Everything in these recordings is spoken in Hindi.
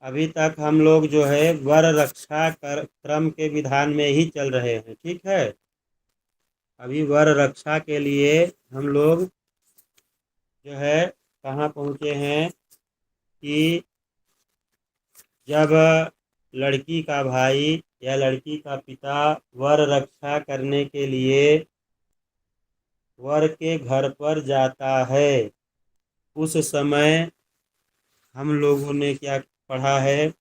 अभी तक हम लोग जो है वर रक्षा कर क्रम के विधान में ही चल रहे हैं। ठीक है। अभी वर रक्षा के लिए हम लोग जो है कहाँ पहुँचे हैं कि जब लड़की का भाई या लड़की का पिता वर रक्षा करने के लिए वर के घर पर जाता है, उस समय हम लोगों ने क्या पढ़ा है?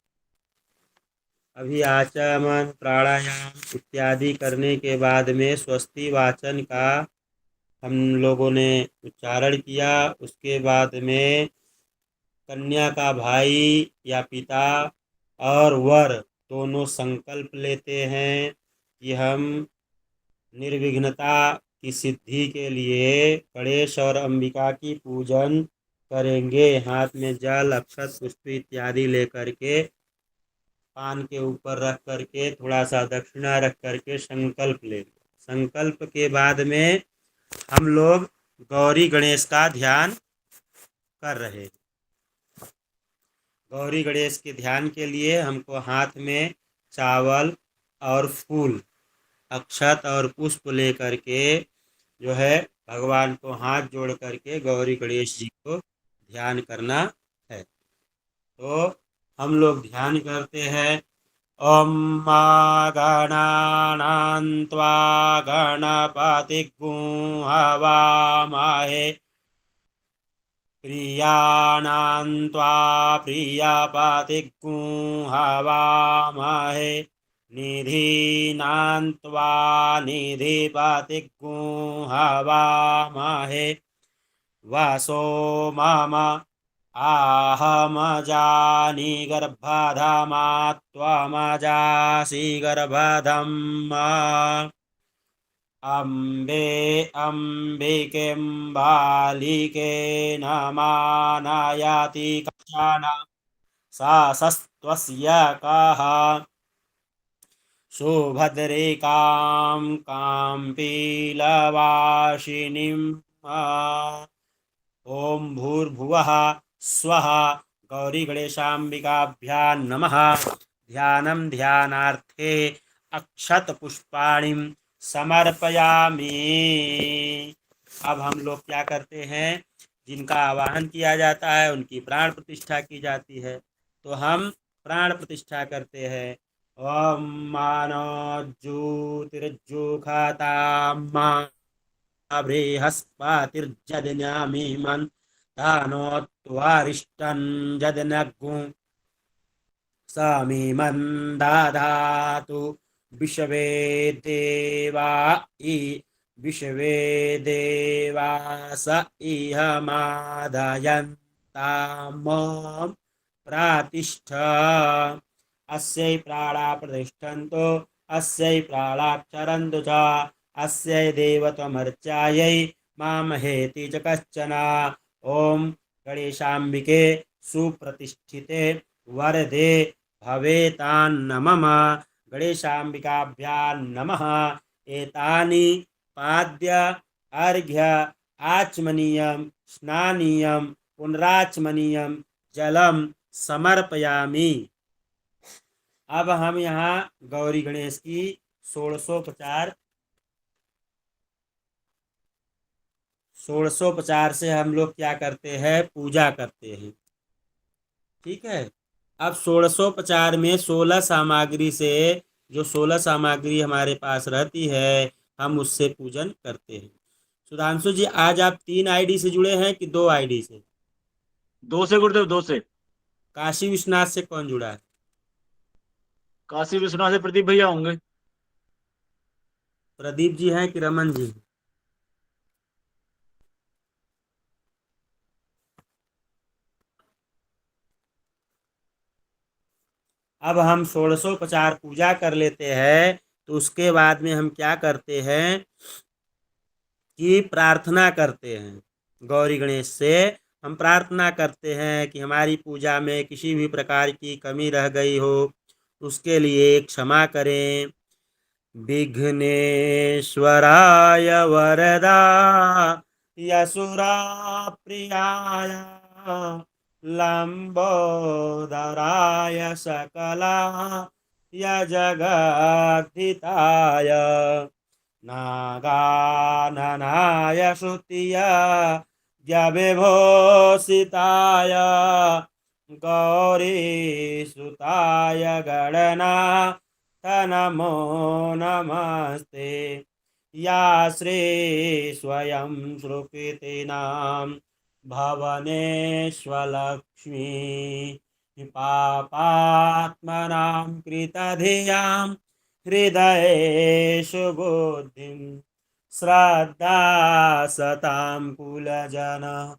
अभी आचमन प्राणायाम इत्यादि करने के बाद में स्वस्ति वाचन का हम लोगों ने उच्चारण किया। उसके बाद में कन्या का भाई या पिता और वर दोनों संकल्प लेते हैं कि हम निर्विघ्नता की सिद्धि के लिए गणेश और अंबिका की पूजन करेंगे। हाथ में जल अक्षत पुष्प इत्यादि लेकर के पान के ऊपर रख करके थोड़ा सा दक्षिणा रख करके संकल्प लेंगे। संकल्प के बाद में हम लोग गौरी गणेश का ध्यान कर रहे हैं। गौरी गणेश के ध्यान के लिए हमको हाथ में चावल और फूल अक्षत और पुष्प लेकर के जो है भगवान को हाथ जोड़ करके गौरी गणेश जी को ध्यान करना है। तो हम लोग ध्यान करते हैं। ओम मा गणानां त्वा गणपतिग्गुं हवामहे प्रियाणां त्वा प्रियपतिग्गुं हवामहे निधीनां त्वा निधिपतिग्गुं हवामहे वसो मम आहमजानि गर्भधामा त्वमजासि गर्भधम् अम्बे अम्बिकें बालिके नमानयति कश्चन सासस्त्वस्य कः सुभद्रिकां काम्पीलवासिनीम् ओम भूर्भुवः स्वः गौरी गणेशाम्बिकाभ्यां नमः। ध्यानं ध्यानार्थे अक्षत पुष्पाणिं समर्पयामि। अब हम लोग क्या करते हैं? जिनका आवाहन किया जाता है उनकी प्राण प्रतिष्ठा की जाती है। तो हम प्राण प्रतिष्ठा करते हैं। ओम मानो ज्योतिर्जुखताम् बृहस्पतिर्जदन्यामिमं तानो त्वारिष्टं जदनग्गुं समीमं दधातु विश्वे देवा इ विश्वे देवास इह मादयन्तामं प्रतिष्ठ अस्यै प्राणा प्रतिष्ठन्तो अस्यै प्राणाक्षरन्तु च अस्यै देवत्वमर्चायै मामहेति च कश्चन। ओम गणेशाम्बिके सुप्रतिष्ठिते वरदे भवेतान्नमः। गणेशाम्बिकाभ्यां नमः। एतानि पाद्य अर्घ्य आचमनीयं स्नानीयं पुनराचमनीयं जलम समर्पयामि। अब हम यहाँ गौरी गणेश की षोड़शोपचार से हम लोग क्या करते हैं? पूजा करते हैं। ठीक है। अब षोड़शोपचार में 16 सामग्री से जो 16 सामग्री हमारे पास रहती है हम उससे पूजन करते हैं। सुधांशु जी, आज आप 3 आईडी से जुड़े हैं कि 2 आईडी से? 2 से गुरुदेव, 2 से। काशी विश्वनाथ से कौन जुड़ा है? काशी विश्वनाथ से प्रदीप भैया होंगे। प्रदीप जी हैं कि रमन जी? अब हम षोड़शोपचार पूजा कर लेते हैं तो उसके बाद में हम क्या करते हैं कि प्रार्थना करते हैं। गौरी गणेश से हम प्रार्थना करते हैं कि हमारी पूजा में किसी भी प्रकार की कमी रह गई हो उसके लिए क्षमा करें। विघ्नेश्वराय वरदा यशुरा प्रियाय लंबोदराय सकलाय जगद्धिताय नागाननाय श्रुतिय व्यभिभूषिताय गौरीसुताय गणनाथ नमो नमस्ते। या श्री स्वयं सुकृतिनां भवनेष्वलक्ष्मी पापात्मनां कृतधियां हृदयेषु बुद्धिं श्रद्धा सतां कुलजन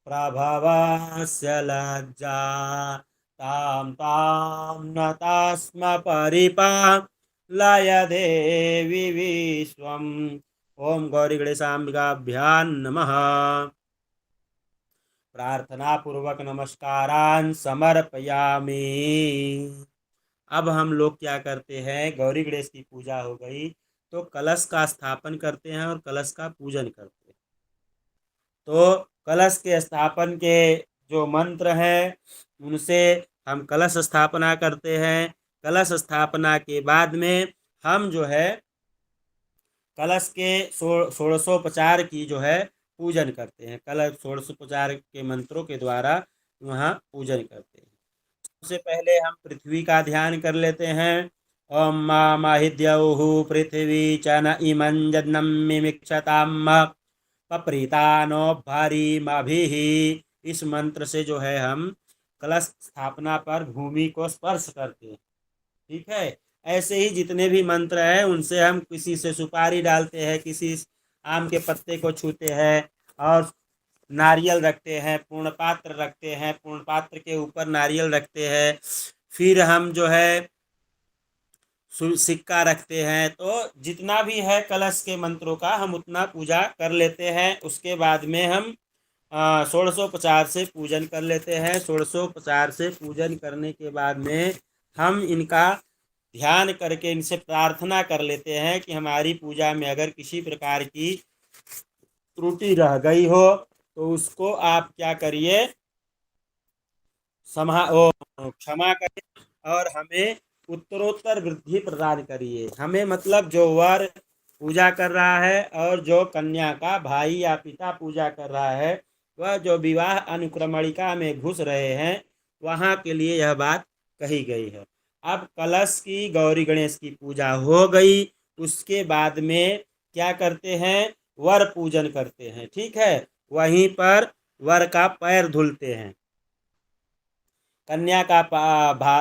प्रभवस्य लज्जा तां तां नतास्म परिपालय देवी विश्वम्। ओम गौरी गणेशाम्बिकाभ्यां नमः। प्रार्थना पूर्वक नमस्कारान् समर्पयामि। अब हम लोग क्या करते हैं, गौरी गणेश की पूजा हो गई तो कलश का स्थापन करते हैं और कलश का पूजन करते हैं। तो कलश के स्थापन के जो मंत्र हैं उनसे हम कलश स्थापना करते हैं। कलश स्थापना के बाद में हम जो है कलश के षोडशोपचार की जो है पूजन करते हैं। कलश षोडशोपचार के मंत्रों के द्वारा वहाँ पूजन करते हैं। सबसे पहले हम पृथ्वी का ध्यान कर लेते हैं। ओम मा माहिद्यौः पृथ्वी च न इमं जन्म मिमिक्षताम पप्रीतानो भारीमाभिः। इस मंत्र से जो है हम कलश स्थापना पर भूमि को स्पर्श करते हैं। ठीक है। ऐसे ही जितने भी मंत्र हैं उनसे हम किसी से सुपारी डालते हैं, किसी आम के पत्ते को छूते हैं और नारियल रखते हैं, पूर्ण पात्र रखते हैं, पूर्ण पात्र के ऊपर नारियल रखते हैं। फिर हम जो है सिक्का रखते हैं। तो जितना भी है कलश के मंत्रों का हम उतना पूजा कर लेते हैं। उसके बाद में हम षोडशोपचार से पूजन कर लेते हैं। षोडशोपचार से पूजन करने के बाद में हम इनका ध्यान करके इनसे प्रार्थना कर लेते हैं कि हमारी पूजा में अगर किसी प्रकार की त्रुटि रह गई हो तो उसको आप क्या करिए, क्षमा करें और हमें उत्तरोत्तर वृद्धि प्रदान करिए। हमें मतलब जो वर पूजा कर रहा है और जो कन्या का भाई या पिता पूजा कर रहा है, वह जो विवाह अनुक्रमणिका में घुस रहे हैं वहाँ के लिए यह बात कही गई है। अब कलश की गौरी गणेश की पूजा हो गई, उसके बाद में क्या करते हैं, वर पूजन करते हैं। ठीक है। वहीं पर वर का पैर धुलते हैं। कन्या का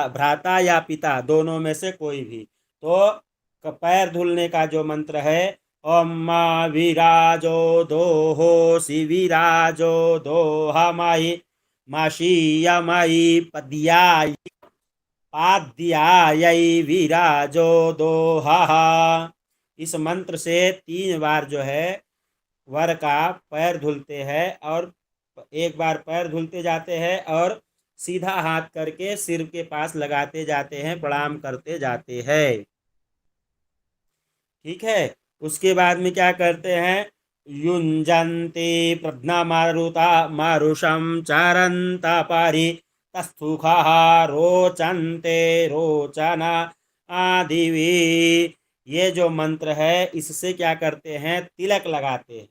भ्राता या पिता दोनों में से कोई भी। तो पैर धुलने का जो मंत्र है, ओम मा विराजो दोहो शिविराजो दोहा माही माशीयमयी पद्याय पाद्याय विराजो दोहा। इस मंत्र से 3 बार जो है वर का पैर धुलते हैं और एक बार पैर धुलते जाते हैं और सीधा हाथ करके सिर के पास लगाते जाते हैं, प्रणाम करते जाते हैं। ठीक है। उसके बाद में क्या करते हैं, युंजन्ते प्रज्ञा मारुता मारुषम चारंता पारी तस्थुखा रोचन्ते रोचना आदिवी। ये जो मंत्र है इससे क्या करते हैं, तिलक लगाते हैं।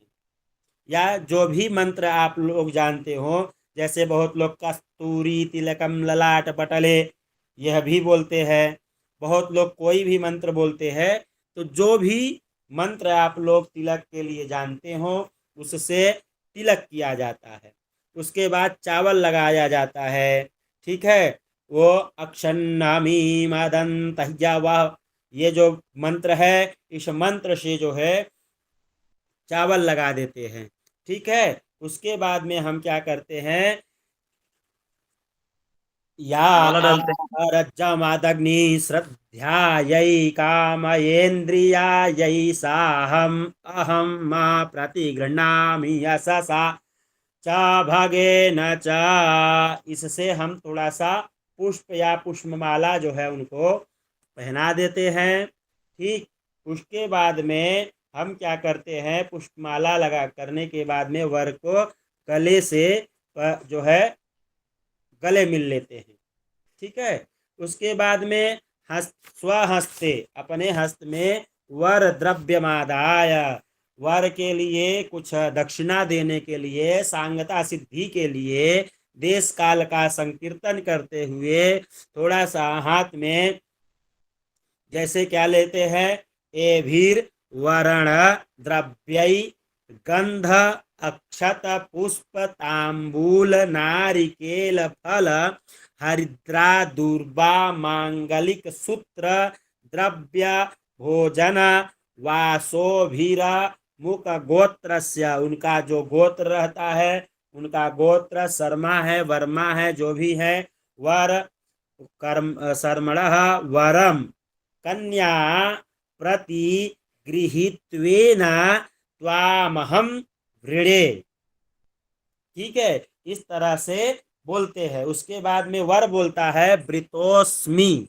या जो भी मंत्र आप लोग जानते हो, जैसे बहुत लोग कस्तूरी तिलकम ललाट पटले यह भी बोलते हैं। बहुत लोग कोई भी मंत्र बोलते हैं। तो जो भी मंत्र आप लोग तिलक के लिए जानते हो उससे तिलक किया जाता है। उसके बाद चावल लगाया जाता है। ठीक है। वो अक्षन्नामी मदंत वह, ये जो मंत्र है इस मंत्र से जो है चावल लगा देते हैं। ठीक है। उसके बाद में हम क्या करते हैं, या माला डालते हैं। रज्जमादग्नि श्रद्धायै कामयेन्द्रियायै साहम अहम मा प्रतिगृह्णामि यशसा च भगेन च। इससे हम थोड़ा सा पुष्प या पुष्पमाला जो है उनको पहना देते हैं। ठीक। उसके बाद में हम क्या करते हैं, पुष्पमाला लगा करने के बाद में वर को गले से जो है गले मिल लेते हैं। ठीक है। उसके बाद में स्वहस्ते, अपने हस्त में वर द्रव्यमादाय, वर के लिए कुछ दक्षिणा देने के लिए, सांगता सिद्धि के लिए देश काल का संकीर्तन करते हुए थोड़ा सा हाथ में जैसे क्या लेते हैं, एभीर वरण द्रव्यई गंध अक्षत पुष्प तांबूल नारिकेल फल हरिद्रा दुर्बा मांगलिक सूत्र द्रव्य भोजन वासोभीर मुख गोत्रस्य, उनका जो गोत्र रहता है, उनका गोत्र शर्मा है वर्मा है जो भी है, वर कर्म शर्मण वरम कन्या प्रति गृहीत्वेन त्वामहम वृणे। ठीक है, इस तरह से बोलते हैं। उसके बाद में वर बोलता है वृतोस्मि।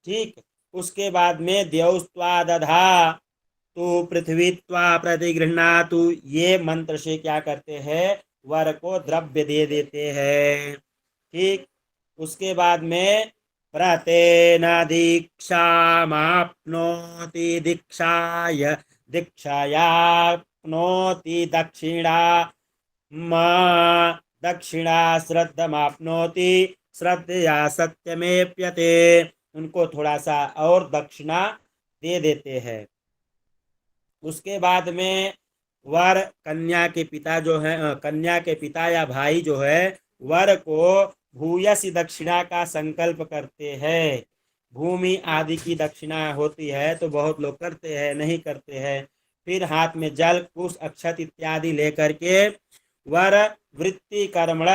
ठीक, उसके बाद में द्यौस्त्वा दधा तो पृथ्वी त्वा प्रतिगृह्णातु, ये मंत्र से क्या करते हैं, वर को द्रव्य दे देते हैं। ठीक, उसके बाद में प्रतेन दीक्षामाप्नोति दीक्षाय दीक्षायाप्नोति दक्षिणा दक्षिणा श्रद्धमाप्नोति श्रद्धया सत्यमेप्यते, उनको थोड़ा सा और दक्षिणा दे देते हैं। उसके बाद में वर कन्या के पिता जो है, कन्या के पिता या भाई जो है, वर को भूयसी दक्षिणा का संकल्प करते हैं। भूमि आदि की दक्षिणा होती है तो बहुत लोग करते हैं, नहीं करते हैं। फिर हाथ में जल कुश अक्षत इत्यादि लेकर के वर वृत्ति कर्मण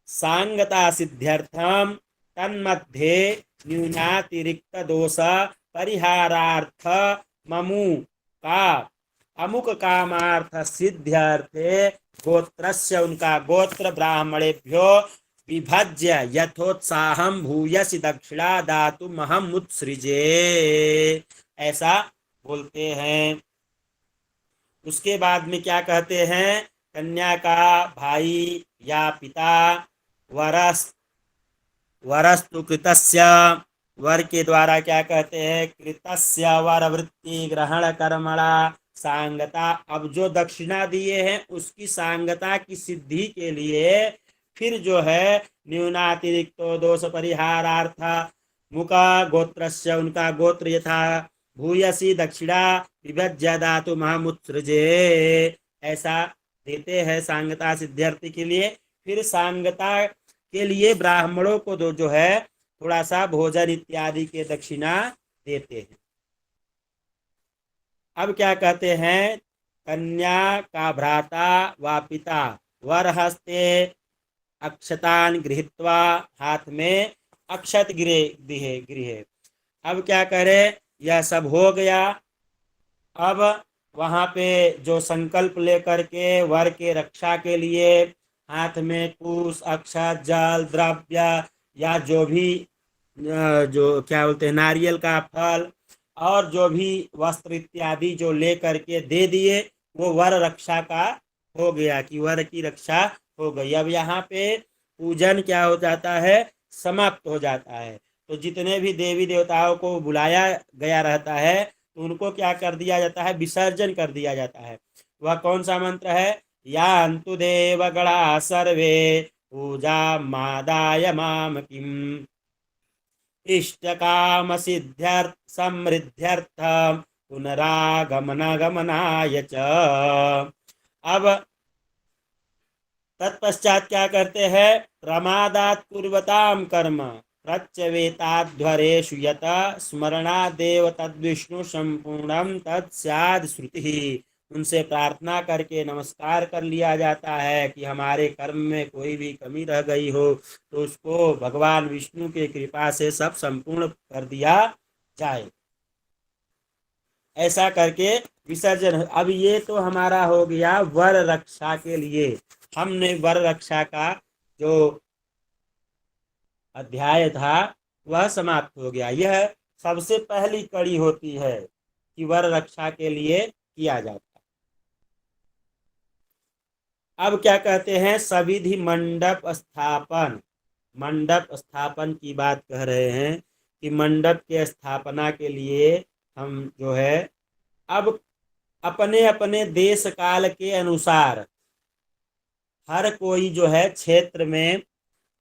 सांगता सिद्ध्यर्थम तन्मध्ये न्यूनातिरिक्त दोष परिहारार्थ ममु का अमुक कामार्थ सिद्ध्यर्थे गोत्रस्य, उनका गोत्र ब्राह्मणेभ्यो विभज्य यथोत्साहम भूयसी दक्षिणा दातुम अहम उत्सृजे, ऐसा बोलते हैं। उसके बाद में क्या कहते हैं, कन्या का भाई या पिता वरस्तु कृतस्य, वर के द्वारा क्या कहते हैं, कृतस्य वर वृत्ति ग्रहण कर्मणा सांगता, अब जो दक्षिणा दिए हैं उसकी सांगता की सिद्धि के लिए फिर जो है न्यूनातिरिक्तो दोष परिहारार्थ मुका गोत्रस्य, उनका गोत्र यथा भूयसी दक्षिणा विभज्य धातु महामुत्सृजे, ऐसा देते हैं सांगता सिद्ध्यर्थी के लिए। फिर सांगता के लिए ब्राह्मणों को जो है थोड़ा सा भोजन इत्यादि के दक्षिणा देते हैं। अब क्या कहते हैं, कन्या का भ्राता व पिता वर हस्ते अक्षतान गृहीत्वा, हाथ में अक्षत गृहे। अब क्या करे, यह सब हो गया। अब वहां पे जो संकल्प लेकर के वर के रक्षा के लिए हाथ में कुश अक्षत जल द्रव्य या जो भी जो क्या बोलते हैं नारियल का फल और जो भी वस्त्र इत्यादि जो ले करके दे दिए, वो वर रक्षा का हो गया कि वर की रक्षा हो गई। अब यहाँ पे पूजन क्या हो जाता है, समाप्त हो जाता है। तो जितने भी देवी देवताओं को बुलाया गया रहता है तो उनको क्या कर दिया जाता है, विसर्जन कर दिया जाता है। वह कौन सा मंत्र है, यान्तु देवगणा सर्वे पूजा मादाय माम किम इष्ट काम सिद्ध्यर्थ समृद्ध्यर्थ पुनरागमनाय च। अब तत्पश्चात क्या करते हैं, प्रमादात कुर्वताम कर्म प्रत्यवेताध्वरेषु यत स्मरणादेव तद्विष्णु संपूर्णम तत्स्याद श्रुति, उनसे प्रार्थना करके नमस्कार कर लिया जाता है कि हमारे कर्म में कोई भी कमी रह गई हो तो उसको भगवान विष्णु के कृपा से सब संपूर्ण कर दिया जाए। ऐसा करके विसर्जन। अब ये तो हमारा हो गया वर रक्षा के लिए। हमने वर रक्षा का जो अध्याय था वह समाप्त हो गया। यह सबसे पहली कड़ी होती है कि वर रक्षा के लिए किया जाता है। अब क्या कहते हैं, सविधि मंडप स्थापन। मंडप स्थापन की बात कह रहे हैं कि मंडप के स्थापना के लिए हम जो है अब अपने अपने देश काल के अनुसार हर कोई जो है क्षेत्र में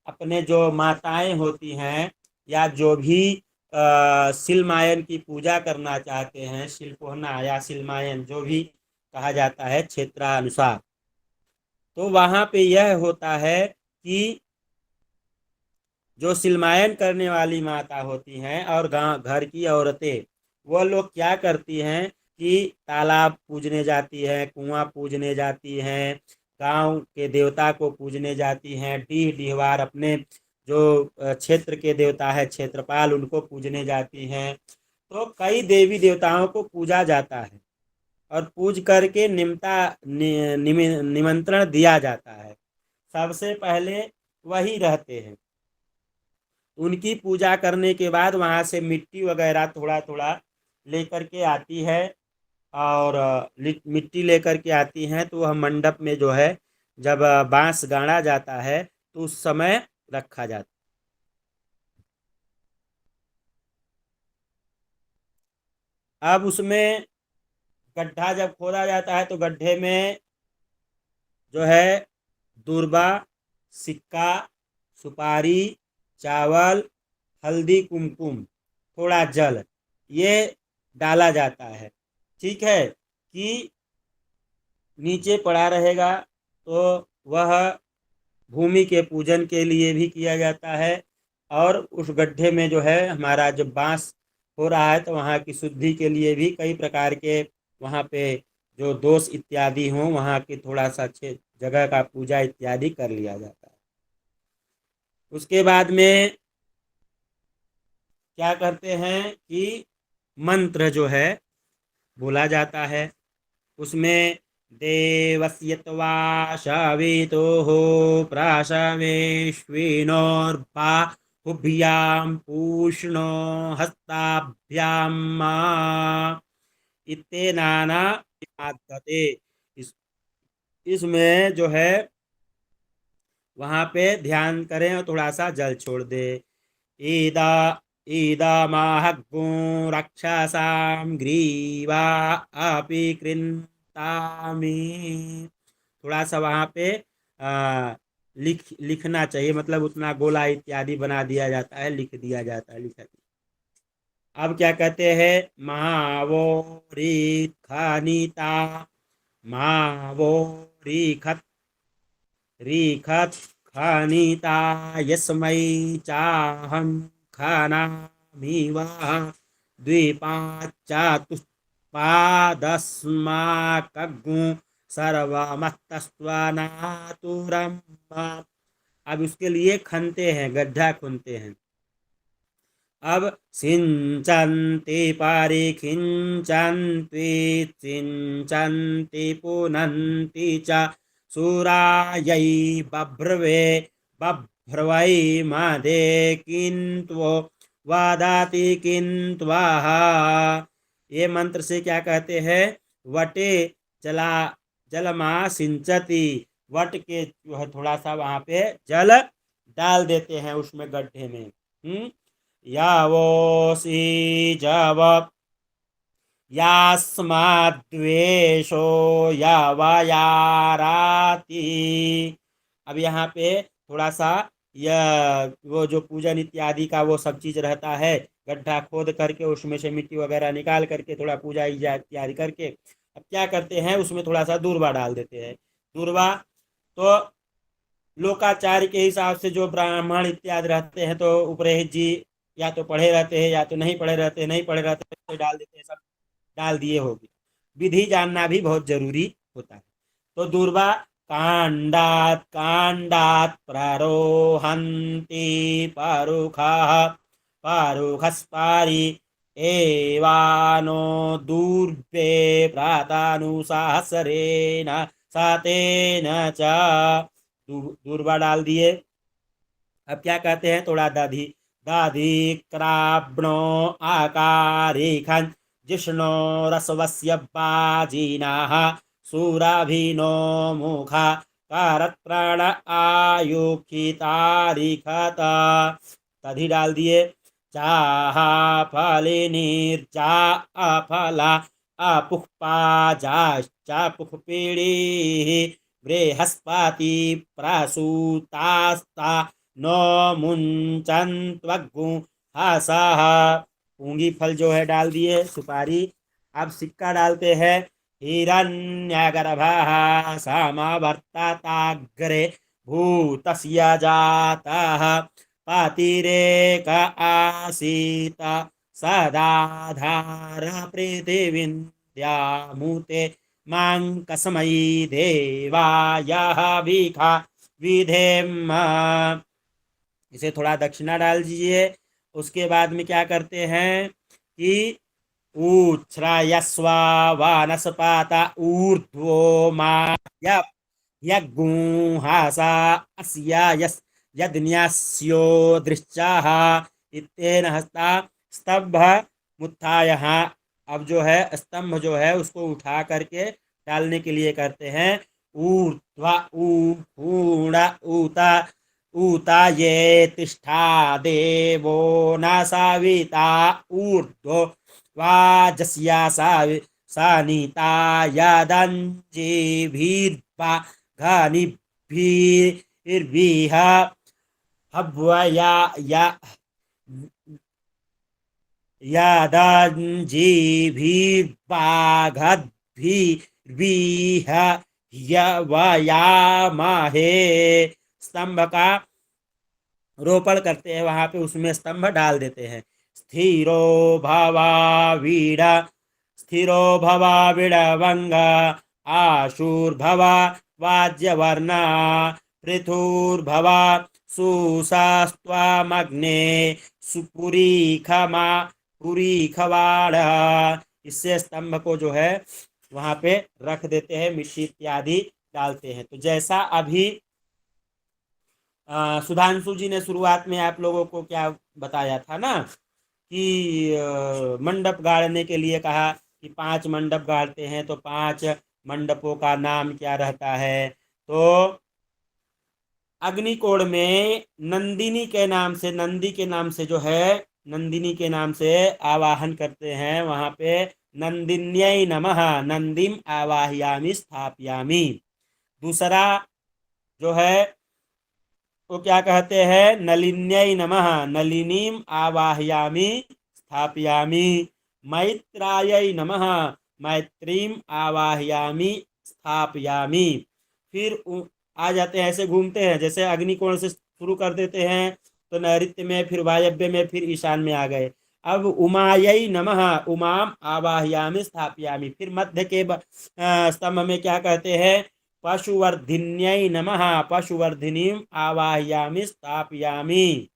अपने जो माताएं होती हैं या जो भी शिलमायन की पूजा करना चाहते हैं, शिल्पोहना या शिलमायन जो भी कहा जाता है क्षेत्रानुसार, तो वहां पे यह होता है कि जो शिलमायन करने वाली माता होती हैं और गांव घर की औरतें, वो लोग क्या करती हैं कि तालाब पूजने जाती हैं, कुआं पूजने जाती हैं, गांव के देवता को पूजने जाती हैं, डीह डीहवार अपने जो क्षेत्र के देवता है क्षेत्रपाल उनको पूजने जाती हैं। तो कई देवी देवताओं को पूजा जाता है और पूज करके निमंत्रण दिया जाता है। सबसे पहले वही रहते हैं। उनकी पूजा करने के बाद वहां से मिट्टी वगैरह थोड़ा थोड़ा लेकर के आती है और मिट्टी लेकर के आती हैं तो वह मंडप में जो है जब बांस गाड़ा जाता है तो उस समय रखा जाता है। अब उसमें गड्ढा जब खोदा जाता है तो गड्ढे में जो है दूर्बा, सिक्का, सुपारी, चावल, हल्दी, कुमकुम, थोड़ा जल, ये डाला जाता है। ठीक है कि नीचे पड़ा रहेगा तो वह भूमि के पूजन के लिए भी किया जाता है और उस गड्ढे में जो है हमारा जब बांस हो रहा है तो वहाँ की शुद्धि के लिए भी कई प्रकार के वहाँ पे जो दोष इत्यादि हों वहाँ की थोड़ा सा अच्छे जगह का पूजा इत्यादि कर लिया जाता है। उसके बाद में क्या करते हैं कि मंत्र जो है बोला जाता है। उसमें देवस्य त्वा शवितुः प्राशवेश्विनोर्बाहुभ्यां पूष्णो हस्ताभ्यां मा इत्तेनाना आदते। इस इसमें जो है वहां पे ध्यान करें और थोड़ा सा जल छोड़ दे। ईदा ईदमाहग्गो रक्षसां ग्रीवा अपि कृन्तामि। थोड़ा सा वहां पे लिखना चाहिए, मतलब उतना गोला इत्यादि बना दिया जाता है, लिख दिया जाता है, लिखा दिया। अब क्या कहते हैं, महावो खनिता महावो खत रीखत खनिता यस्मै चाहं खनामि वः द्विपाच्चातुष्पादस्माकग्ं सर्वमस्तस्त्वनातुरम्। अब उसके लिए खनते हैं, गड्ढा खुनते हैं। अब सिंचन्ति परिखिंचन्ति सिंचन्ति पुनन्ति च सूरायै बभ्रवे बभ्रवै मदे किन्त्वो वदति किन्त्वः। ये मंत्र से क्या कहते हैं, वटे जला जलमा सिंचती, वट के जो है थोड़ा सा वहां पे जल डाल देते हैं उसमें गड्ढे में। यावोसी जव यास्माद्वेषो यावयाराति। अब यहाँ पे थोड़ा सा यह वो जो पूजन इत्यादि का वो सब चीज रहता है, गड्ढा खोद करके उसमें से मिट्टी वगैरह निकाल करके थोड़ा पूजा इत्यादि करके अब क्या करते हैं उसमें थोड़ा सा दूर्वा डाल देते हैं। दूर्वा तो लोकाचार के हिसाब से जो ब्राह्मण इत्यादि रहते हैं तो उपरहित जी या तो पढ़े रहते हैं या तो नहीं पढ़े रहते हैं, नहीं पढ़े रहते हैं तो डाल देते हैं, सब डाल दिए होगी। विधि जानना भी बहुत जरूरी होता है। तो दूर्वा कांडात कांडात प्ररोहन्ति परुखः परुखस्पारि एवानो दूर्वे प्रातानुसाहसरेण सातेन च। दूर्वा डाल दिए। अब क्या कहते हैं, थोड़ा दधी दधि क्राब्णो आकारिखं जिष्णो रसवस्य बाजिनाः सूराभिनो मुखा कारत प्राण आयुखितारिखता तधी डाल दिए। चाहा फलिनीर्जा अफला अपुष्पा जाश्चापुष्पीड़ी बृहस्पति प्रसूतास्ता नो मुंचन्त्वग्गु हसः पूंगी फल जो है डाल दिए सुपारी। अब सिक्का डालते हैं। हिरण्यगर्भः समवर्तताग्रे भूतस्य जातः पतिरेक आसीत सदाधार पृथिवीन्द्यामुते मां कसमै देवायः भिखा विधेम। इसे थोड़ा दक्षिणा डाल दीजिए। उसके बाद में क्या करते हैं कि उच्छ्रायस्व वानस्पाता ऊर्ध्वो मा यज्ञुहासा अस्या यस् यज्ञस्यो दृश्चाः इत्तेन हस्ता स्तंभ मुत्थाय। अब जो है स्तंभ जो है उसको उठा करके डालने के लिए करते हैं ऊर्ध्वा ऊण ऊता ऊता ये तिष्ठा देवो न साविता ऊर्ध्व वाजस्या सानिता यदञ्जीभिर्वा घनिभिर्विह हव्वया यदञ्जीभिर्वाघद्भिर्विह यवयामहे। स्तंभ का रोपण करते हैं वहां पे उसमें स्तंभ डाल देते हैं। स्थिरो भवा विडवंग आशुर्भवा वाज्यवर्णा पृथुर्भवा सुसास्त्वमग्ने सुपुरीखमा पुरीखवाड़। इससे स्तंभ को जो है वहां पे रख देते हैं, मिट्टी इत्यादि डालते हैं। तो जैसा अभी सुधांशु जी ने शुरुआत में आप लोगों को क्या बताया था ना कि मंडप गाड़ने के लिए कहा कि 5 मंडप गाड़ते हैं तो 5 मंडपों का नाम क्या रहता है। तो अग्निकोण में नंदिनी के नाम से, नंदी के नाम से जो है नंदिनी के नाम से आवाहन करते हैं। वहां पे नंदिन्यै नमः नंदिम आवाहयामि स्थापयामि। दूसरा जो है वो क्या कहते हैं नलिन्यै नमः नलिनीम आवाहयामि स्थापयामि। मैत्रायै नमः मैत्रीम आवाहयामि स्थापयामि। फिर आ जाते हैं, ऐसे घूमते हैं, जैसे अग्निकोण से शुरू कर देते हैं तो नैऋत्य में, फिर वायव्य में, फिर ईशान में आ गए। अब उमायै नमः उमाम आवाहयामि स्थापयामि। फिर मध्य के स्तंभ में क्या कहते हैं पशुवर्धिन्यै नमः पशुवर्धिनीम आवाहयामि स्थापयामि।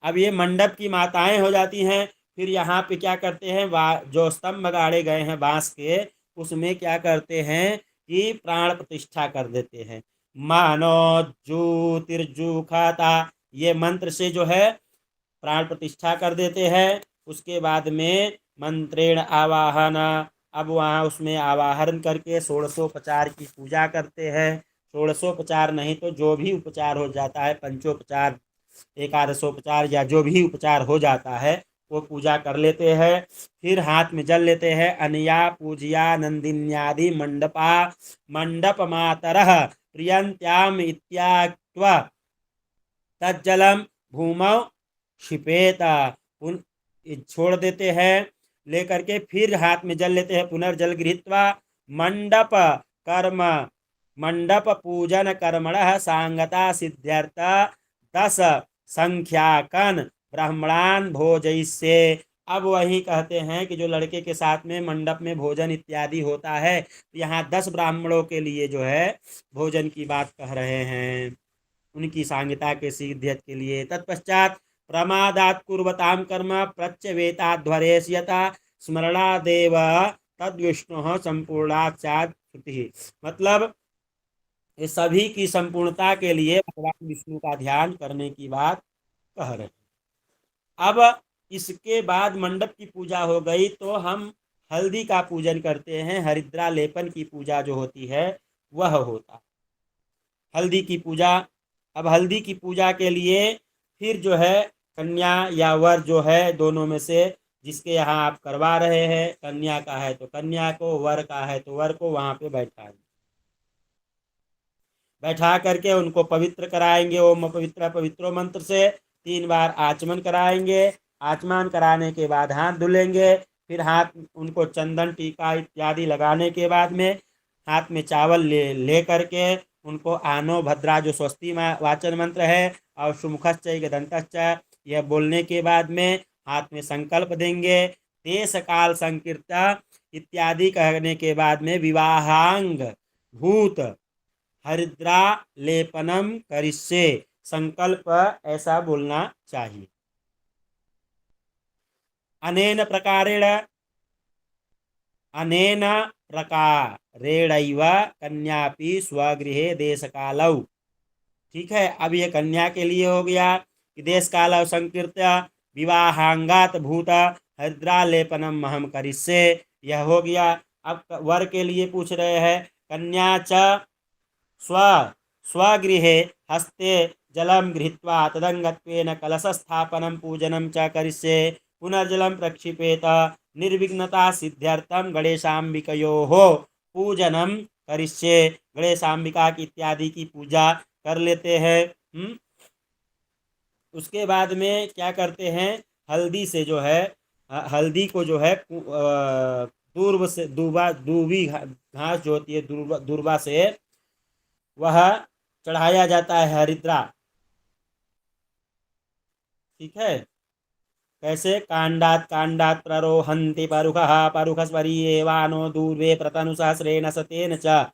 अब ये मंडप की माताएं हो जाती हैं। फिर यहाँ पे क्या करते हैं जो स्तंभ गाड़े गए हैं बांस के उसमें क्या करते हैं कि प्राण प्रतिष्ठा कर देते हैं। मानो ज्योतिर्जु खाता ये मंत्र से जो है प्राण प्रतिष्ठा कर देते हैं। उसके बाद में मंत्रेण आवाहन, अब वहाँ उसमें आवाहन करके षोडशोपचार की पूजा करते हैं। षोडशोपचार नहीं तो जो भी उपचार हो जाता है, पंचोपचार एकादशोपचार या जो भी उपचार हो जाता है वो पूजा कर लेते हैं। फिर हाथ में जल लेते हैं। अनया पूजया नंदिन्यादि मंडपा मंडप मातरः प्रियंत्याम इत्याक्त्वा तज्जलम भूमौ क्षिपेत। छोड़ देते हैं लेकर के फिर हाथ में जल लेते हैं। पुनर्जल गृहीत्वा मंडप कर्म मंडप पूजन कर्मणः सांगता सिद्ध्यर्थ 10 संख्याकन ब्राह्मणान भोजयिष्ये। अब वही कहते हैं कि जो लड़के के साथ में मंडप में भोजन इत्यादि होता है, यहाँ 10 ब्राह्मणों के लिए जो है भोजन की बात कह रहे हैं, उनकी सांगता के सिद्ध्यत के लिए। तत्पश्चात प्रमादात कुर्वताम कर्म प्रत्यवेताध्वरेष्यता स्मरणादेव तद्विष्णु संपूर्णाचार्य श्रुति। मतलब ये सभी की संपूर्णता के लिए भगवान विष्णु का ध्यान करने की बात कह रहे हैं। अब इसके बाद मंडप की पूजा हो गई तो हम हल्दी का पूजन करते हैं। हरिद्रा लेपन की पूजा जो होती है वह होता है। हल्दी की पूजा। अब हल्दी की पूजा के लिए फिर जो है कन्या या वर जो है दोनों में से जिसके यहाँ आप करवा रहे हैं, कन्या का है तो कन्या को, वर का है तो वर को वहां पे बैठा करके उनको पवित्र कराएंगे। ओम पवित्र पवित्रो मंत्र से 3 बार आचमन कराएंगे। आचमन कराने के बाद हाथ धुलेंगे। फिर हाथ उनको चंदन टीका इत्यादि लगाने के बाद में हाथ में चावल ले करके उनको आनो भद्रा जो स्वस्ति वाचन मंत्र है और सुमुखश्च गदंतश्च यह बोलने के बाद में हाथ में संकल्प देंगे। देश काल संकीर्ता इत्यादि कहने के बाद में विवाहांग भूत हरिद्रा लेपनम करिष्ये संकल्प ऐसा बोलना चाहिए। अनेन प्रकारेण अनेन प्रकारेणैव कन्यापि स्वगृहे देशकालौ। ठीक है, अब ये कन्या के लिए हो गया कि देश काल संकीर्त्य विवाहांगात भूत हरिद्रा लेपनम महम करिष्ये, यह हो गया। अब वर के लिए पूछ रहे हैं, कन्या च स्व स्वगृहे हस्ते जलम गृहीत्वा तदंगत्वेन कलशस्थापनं पूजनं च करिष्ये पुनर्जलं प्रक्षिपेत निर्विघ्नता सिद्ध्यर्थम गणेशाम्बिकयोः पूजनं करिष्ये। गणेशाम्बिका की इत्यादि की पूजा कर लेते हैं। उसके बाद में क्या करते हैं, हल्दी से जो है हल्दी को जो है दूर्वा से दूबी घास जो होती है दूर्वा से वह चढ़ाया जाता है हरिद्रा। ठीक है, कैसे, कांडात प्ररोहन्ति परुखः परुखस्वरीयेवानो दूर्वे प्रतनुसहस्रेण सतेन च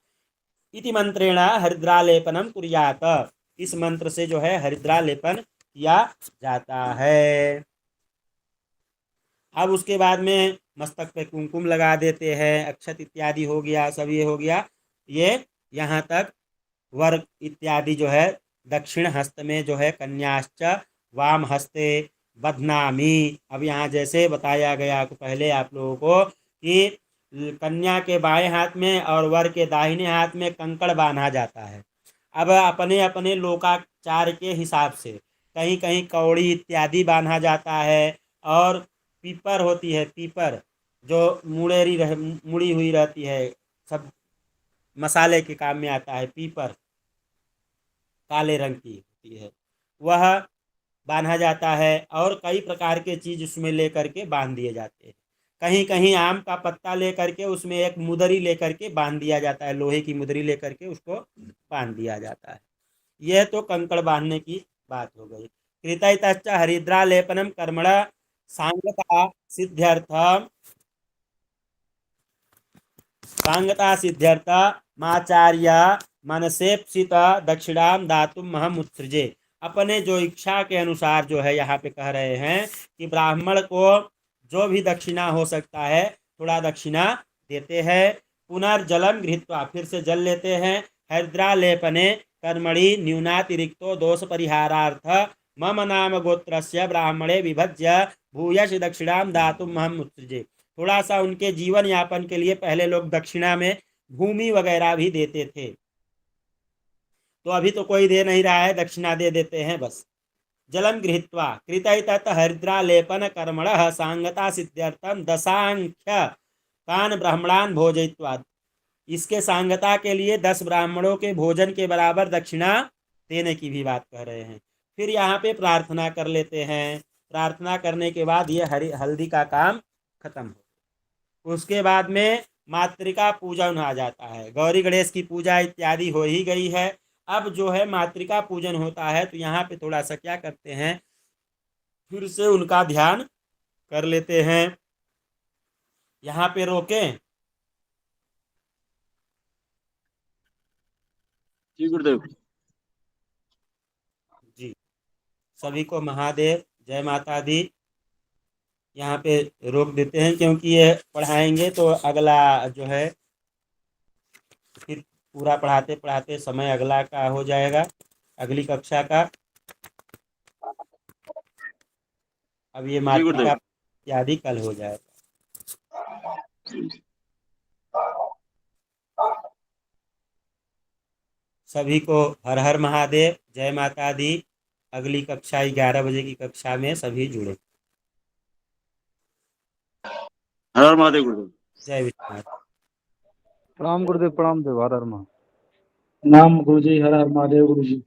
इति मंत्रेण हरिद्रालेपनम कुर्यात। इस मंत्र से जो है हरिद्रालेपन किया जाता है। अब उसके बाद में मस्तक पे कुमकुम लगा देते हैं, अक्षत इत्यादि हो गया, सब ये हो गया। ये यहाँ तक वर इत्यादि जो है दक्षिण हस्त में जो है कन्याश्च वाम हस्ते बध्नामी। अब यहाँ जैसे बताया गया पहले आप लोगों को कि कन्या के बाएं हाथ में और वर के दाहिने हाथ में कंकड़ बांधा जाता है। अब अपने अपने लोकाचार के हिसाब से कहीं कहीं कौड़ी इत्यादि बांधा जाता है और पीपर होती है, पीपर जो मुड़ी हुई रहती है, सब मसाले के काम में आता है। पीपर काले रंग की होती है, वह बांधा जाता है और कई प्रकार के चीज उसमें लेकर के बांध दिए जाते हैं। कहीं कहीं आम का पत्ता लेकर के उसमें एक मुदरी लेकर के बांध दिया जाता है, लोहे की मुदरी लेकर के उसको बांध दिया जाता है। यह तो कंकड़ बांधने की बात हो गई। कृतैतश्च हरिद्रा लेपनम कर्मण सांगता सिद्ध्यर्थम सांगता सिद्ध्यर्थ माचार्य मनसेप्सित दक्षिणाम दातुम महम उत्सृजे। अपने जो इच्छा के अनुसार जो है यहाँ पे कह रहे हैं कि ब्राह्मण को जो भी दक्षिणा हो सकता है थोड़ा दक्षिणा देते हैं। पुनर्जलम गृहीत्वा फिर से जल लेते हैं। हरिद्रा लेपने कर्मणि न्यूनातिरिक्तो दोष परिहारार्थ मम नाम गोत्रस्य ब्राह्मणे विभज्य भूयश दक्षिणाम दातुम महम उत्सृजे। थोड़ा सा उनके जीवन यापन के लिए पहले लोग दक्षिणा में भूमि वगैरह भी देते थे, तो अभी तो कोई दे नहीं रहा है, दक्षिणा दे देते हैं बस। जलम गृहीत्वा कृतैतत् हरिद्रा लेपन कर्मणः सांगता सिद्ध्यर्थम दशांख्य कान ब्राह्मणान भोजयित्वा। इसके सांगता के लिए 10 ब्राह्मणों के भोजन के बराबर दक्षिणा देने की भी बात कह रहे हैं। फिर यहाँ पे प्रार्थना कर लेते हैं। प्रार्थना करने के बाद ये हल्दी का काम खत्म हो। उसके बाद में मातृका पूजन आ जाता है। गौरी गणेश की पूजा इत्यादि हो ही गई है। अब जो है मातृका पूजन होता है, तो यहाँ पे थोड़ा सा क्या करते हैं, फिर से उनका ध्यान कर लेते हैं। यहाँ पे रोकें। जी गुरुदेव। जी, सभी को महादेव, जय माता दी। यहाँ पे रोक देते हैं क्योंकि ये पढ़ाएंगे तो अगला जो है फिर पूरा पढ़ाते पढ़ाते समय अगला का हो जाएगा, अगली कक्षा का। अब ये जी गुरुदेव। मातृका इत्यादि कल हो जाएगा। सभी को हर हर महादेव, जय माता दी। अगली कक्षा 11 बजे की कक्षा में सभी जुड़े। हर हर महादेव गुरुदेव। जय विश्वनाथ। प्रणाम गुरुदेव, प्रणाम देव, हर हर महादेव। प्रणाम गुरुजी, हर हर महादेव गुरुजी।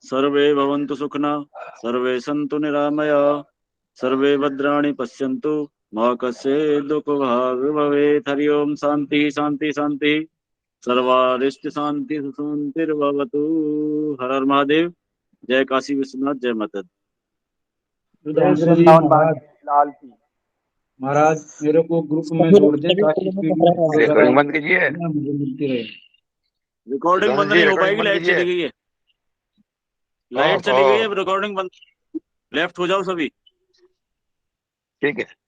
सर्वे भवन्तु सुखिनः, सर्वे सन्तु निरामयाः, सर्वे भद्राणि पश्यन्तु, मा कश्चित् दुःखभाग् भवेत्। हरि ओम शांति शांति शांति। सर्वारिष्ट शांति शांतिर्भवतु। हर हर महादेव। जय काशी विश्वनाथ, जय माता दी। रुद्रांशु जी महाराज, लाल की महाराज मेरे को ग्रुप में जोड़ दें ताकि PDF वगैरह रिकॉर्डिंग बंद कीजिए। है ना, मुझे मिलती रहे। रिकॉर्डिंग बंद नहीं हो पाएगी, लाइट चली गई है। लाइट चली गई है, रिकॉर्डिंग बंद। लेफ्ट हो जाओ सभी। ठीक है।